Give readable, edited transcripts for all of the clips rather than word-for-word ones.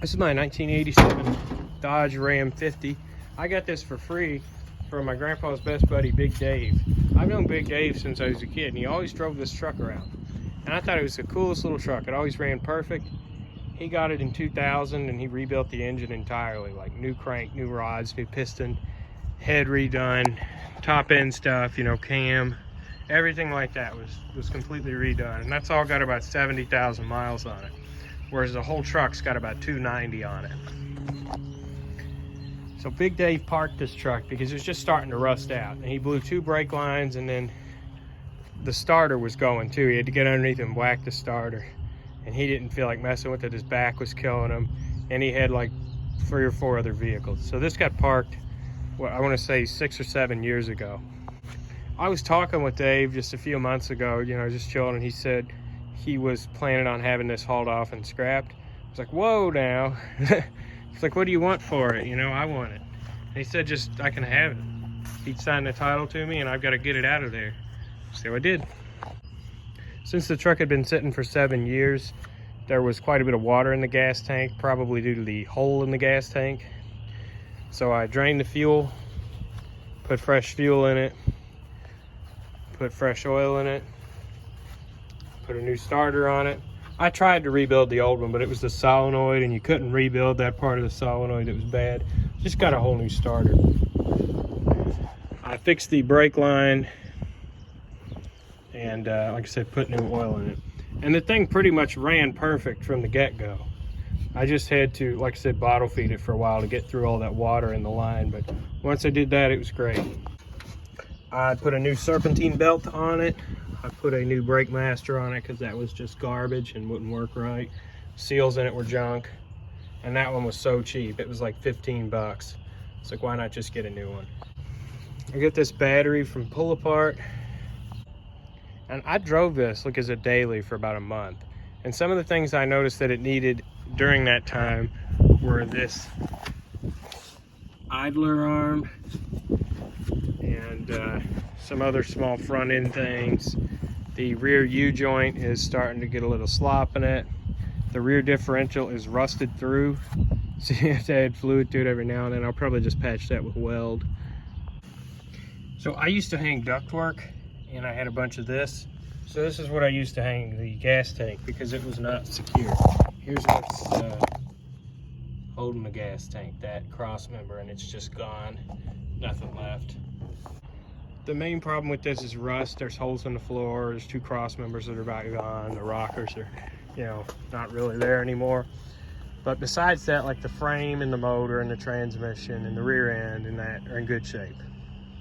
This is my 1987 Dodge Ram 50. I got this for free from my grandpa's best buddy, Big Dave. I've known Big Dave since I was a kid, and he always drove this truck around. And I thought it was the coolest little truck. It always ran perfect. He got it in 2000, and he rebuilt the engine entirely, like new crank, new rods, new piston, head redone, top end stuff, you know, cam, everything like that was completely redone. And that's all got about 70,000 miles on it, whereas the whole truck's got about 290 on it. So Big Dave parked this truck because it was just starting to rust out, and he blew 2 brake lines, and then the starter was going too. He had to get underneath and whack the starter, and he didn't feel like messing with it. His back was killing him, and he had like 3 or 4 other vehicles. So this got parked, well, I want to say 6 or 7 years ago. I was talking with Dave just a few months ago, you know, just chilling, and he said he was planning on having this hauled off and scrapped. I was like, whoa now. It's like, what do you want for it? You know, I want it. And he said, just, I can have it. He'd signed the title to me, and I've got to get it out of there. So I did. Since the truck had been sitting for 7 years, there was quite a bit of water in the gas tank, probably due to the hole in the gas tank. So I drained the fuel, put fresh fuel in it, put fresh oil in it, put a new starter on it. I tried to rebuild the old one, but it was the solenoid, and you couldn't rebuild that part of the solenoid that was bad. Just got a whole new starter. I fixed the brake line, and like I said, put new oil in it. And the thing pretty much ran perfect from the get-go. I just had to, like I said, bottle feed it for a while to get through all that water in the line, but once I did that, it was great. I put a new serpentine belt on it. I put a new brake master on it because that was just garbage and wouldn't work right. Seals in it were junk, and that one was so cheap. It was like 15 bucks. It's like, why not just get a new one? I got this battery from Pull Apart, and I drove this like as a daily for about a month. And some of the things I noticed that it needed during that time were this idler arm and some other small front end things. The rear U-joint is starting to get a little slop in it. The rear differential is rusted through, so you have to add fluid to it every now and then. I'll probably just patch that with weld. So I used to hang ductwork, and I had a bunch of this. So this is what I used to hang the gas tank because it was not secure. Here's what's holding the gas tank, that cross member, and it's just gone. Nothing left. The main problem with this is rust. There's holes in the floor. There's 2 cross members that are about gone. The rockers are, you know, not really there anymore. But besides that, like the frame and the motor and the transmission and the rear end and that are in good shape.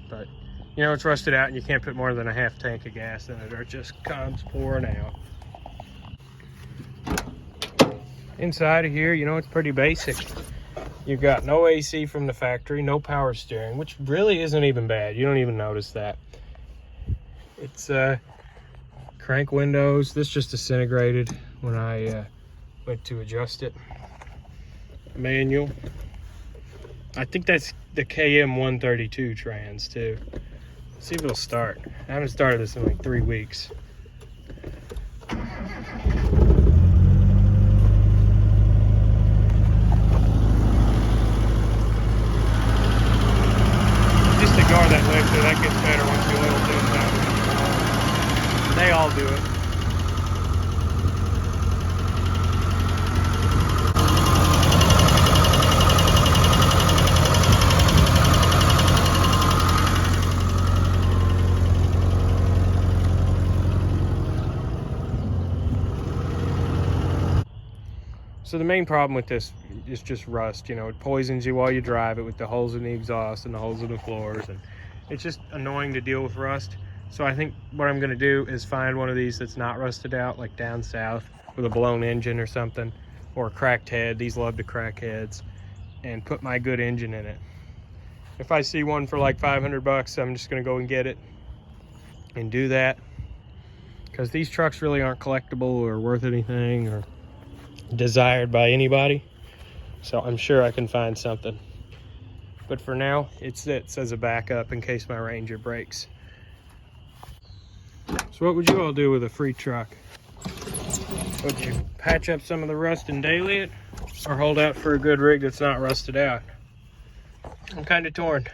But, you know, it's rusted out, and you can't put more than a half tank of gas in it or it just comes pouring out. Inside of here, you know, it's pretty basic. You've got no AC from the factory, no power steering, which really isn't even bad. You don't even notice that. It's crank windows. This just disintegrated when I went to adjust it. Manual. I think that's the KM 132 trans too. Let's see if it'll start. I haven't started this in like 3 weeks. Ignore that lifter, that gets better once the oil thins out. They all do it. So the main problem with this is just rust. You know, it poisons you while you drive it with the holes in the exhaust and the holes in the floors, and it's just annoying to deal with rust. So I think what I'm going to do is find one of these that's not rusted out, like down south with a blown engine or something, or a cracked head. These love to crack heads, and put my good engine in it. If I see one for like 500 bucks, I'm just going to go and get it and do that, because these trucks really aren't collectible or worth anything or desired by anybody. So I'm sure I can find something, but for now it sits as a backup in case my Ranger breaks. So what would you all do with a free truck? Would you patch up some of the rust and daily it, or hold out for a good rig that's not rusted out. I'm kind of torn.